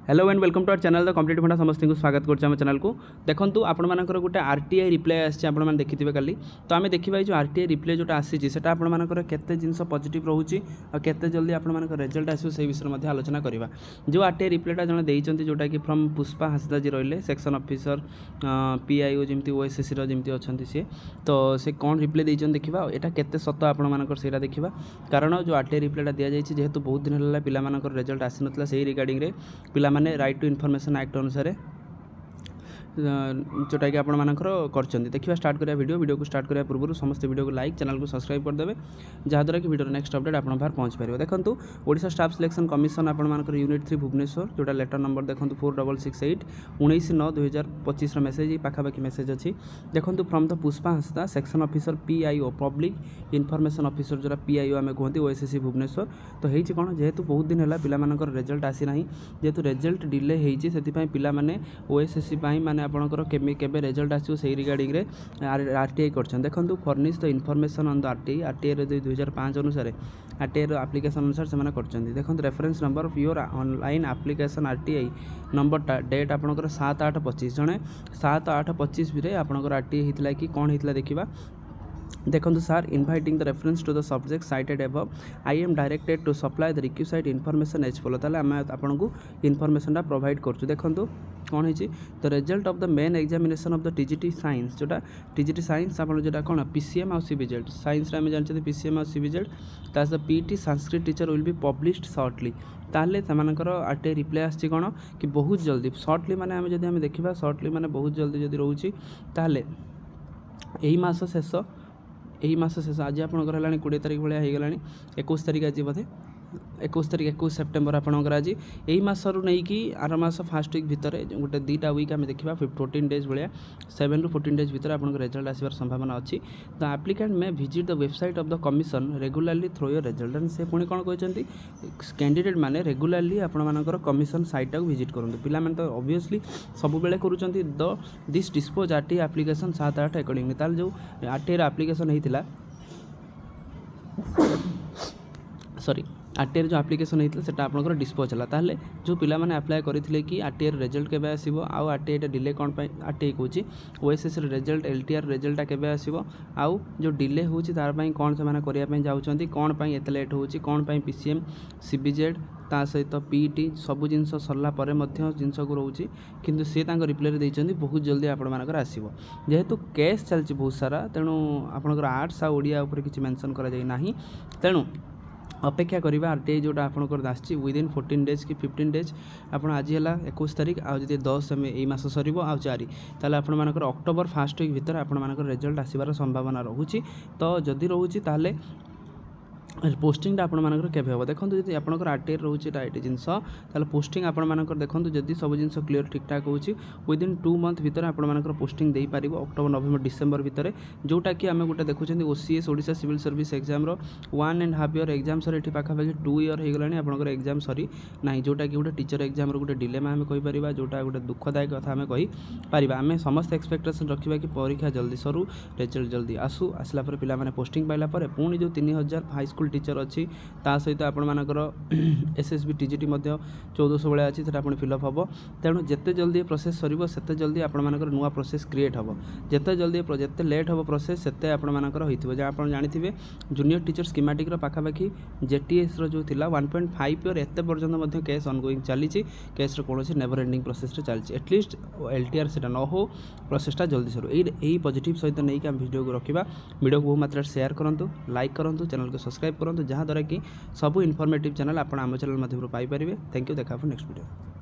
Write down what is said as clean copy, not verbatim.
Hello and welcome to our channel the complete funda समस्त को स्वागत करम चैनल को देखो आपंकर गोटे आरटीआई रिप्लाई आसने देखिए कल तो आम देखा जो आरटीआई रिप्लाई जोटा आसी से आपर केते जिनस पॉजिटिव रोचे और केते जल्दी आपर रिजल्ट आसो से विषय में आलोचना करवा जो आरटीआई रिप्लाईटा जड़े देते जोटा कि फ्रम पुष्पा हासदा जी रही सेक्शन ऑफिसर पीआईओ जमी ओएसएससी रमी अच्छा सी तो से कौन रिप्लाई देते देखा यहाँ केते सत आपटा देखा कारण जो आरटीआई रिप्लाईटा दि जाए जेहेतु बहुत दिन है पिला रिजल्ट आसी ना से रिगार्डिंग पिला माने राइट टू इनफॉरमेशन एक्ट अनुसार जोटा कि आपंकर देखिए स्टार्ट करा वीडियो को स्टार्ट करा पूर्व समस्त वीडियो को लाइक चैनल को सब्सक्राइब करदे जहाँद्वारा कि वीडियो नेक्स्ट अपडेट आप पहुँच पारे देखो ओडिशा स्टाफ सिलेक्शन कमिशन आपर यूनिट 3 भुवनेश्वर जोटा लेटर नंबर देखो 4668 19/9/2025 मेसेज पाखापाखि मेसेज अच्छी देखो from the Pushpa Hansda section officer PIO public information officer जोटा पीआईओ आम कहते ओएसएससी भुवनेश्वर तो होती कौन जेहेतु बहुत दिन है पिलामानकर रिजल्ट आसी ना जेहेतु रिजल्ट डिले होती से पिला माने ओएसएससी माने आपणकर केबे रिजल्ट आसो से रिगार्डिंग आरटीआई कर देखो furnish the information on the RTI 2005 अनुसार आरटीआई एप्लिकेशन अनुसार से कर देखो reference number of your online application RTI नंबरटा डेट आपणकर 7/8/25 जड़े 7/8/25 भी आपणकर आरटीआई होता कि कौन होता देखा देखो sir inviting the reference to the subject cited above I am directed to supply the requisite information as follow ताले आम आपको इनफॉरमेशनटा प्रोवाइड कर देखो कौन है the result of the main examination of the TGT science जोटा टीजीटी साइंस आप जो कौन पीसीएम और सीबीजेड साइंस आम जानते पीसीएम और CBZ Tas the PT Sanskrit teacher will be published shortly ताले सेमानकर आरटीआई रिप्लाई आसी कौन कि बहुत जल्दी शॉर्टली माने आम जब आम देखा शॉर्टली माने बहुत जल्दी जब रोचे ताले यही मास शेष यही मास शेष आज आपंकर है 20 तारीख भाया हो गला 21 तारीख आज बोधे 21 तारीख 21 सेप्टेम्बर आपंकर आज यही मसरू नहीं कि आर मास फास्ट वीक भितर गोटे 2टा वीक आम देखा 14 डेज भाया 7 ରୁ 14 डेज भितर आपको रिजल्ट आसबार संभावना अच्छी the applicant may visit the website of the commission regularly through your result and से पुणी कौन कहते कैंडिडेट मैंने रेगुलारली आपंकर कमिशन साइटा को विजिट करूँ पिला तो ऑब्वियसली सब बेले करूँ the this dispose RTI application 7/8 accordingly ताल जो आरटीआई एप्लिकेशन होता सॉरी आरटीआई जो एप्लिकेशन होता है आपंकर डिस्पोज है ताहले जो पिला माने अप्लाई करते कि आरटीआई रिजल्ट केबे आसीबो आउ आरटीआई डिले कौन आरटीआई कहूँ ओएसएससी रिजल्ट एलटीआर रिजल्टा केबे आसीबो आउ जो डिले होची तार पई कौन से माने करिया पई जाउछंती कौन पई एते लेट होची कौन पई पीसीएम सीबीजेड ता सहित पीटी सब जिनस सरला परे मध्य जिनस को रोचे किंतु से रिप्लाई देइछंती बहुत जल्दी आपण मानकर आसीबो जेहेतु केस चलची बहुत सारा तेणु आपनकर आर्ट्स आ ओडिया ऊपर किछि मेंशन करा जाय नाही तेणु अपेक्षा करवा आरटीआई जोटा आपंकर आसी विदिन 14 डेज कि 15 डेज आपड़ आज है 21 तारीख आज 10 यही मास सर आउ 4 ताले आपंकर अक्टोबर फास्ट वीक भितर आपंकर रिजल्ट आसबार संभावना रोचे तो जदि रोचे ताले पोस्टिंग आपंकर केवे हम देखो जी आपंकर आरटीआई रोचे ये जिनस पोस्टिंग आपंकर देखो जदि सब जिन क्लीयर ठीक ठाक होची विदिन 2 मंथ भितर आपंकर पोस्टिंग दे पार अक्टोबर नवेम्बर डिसेम्बर भितर जोटा कि आम गोटे देखुं OCS Odisha civil service exam 1.5 year exam sir ये पाखापाखि 2 ईयर हो गला आपंकर एग्जाम सरी ना जोटा कि गोटे टीचर एग्जाम गोटे डिलेमा आम कहीपर जोटा गोटे दुखदायक कथा आम कहीपर आम समस्त एक्सपेक्टेशन रखा कि परीक्षा जल्दी सरू रिजल्ट जल्दी आसू आसला पे पोस्टिंग पाइला पुणी जो 3000 हाईस्कूल टीचर अच्छी ता सहित आपर एसएसबी टीजीटी 1400 भाया अच्छी से फिलअप हम तेणु जिते जल्दी प्रोसेस सर से जल्दी आपर नुआ प्रोसेस क्रिएट हम जिते जल्दी जिते लेट हम प्रोसेस से आपर हो जहाँ आप जानते जूनियर टीचर स्कीमेटिक पाखापाखि जेटीएस जो 1.5 ईयर एत पर्यटन केस ऑनगोइंग चली केस कौन नेवर एंडिंग प्रोसेस चलती एटलिस्ट एलटीआर से न हो प्रोसेसटा जल्दी सर यही पॉजिटिव सहित नहीं कि वीडियो को रखा वीडियो को बहु मात्रा शेयर करूँ लाइक करूँ चैनल को सब्सक्राइब करूँ जहाँद्वारा कि सब इनफॉर्मेटिव चैनल आप आम चैनल मध्यम पाइपर थैंक यू देखा नेक्स्ट वीडियो।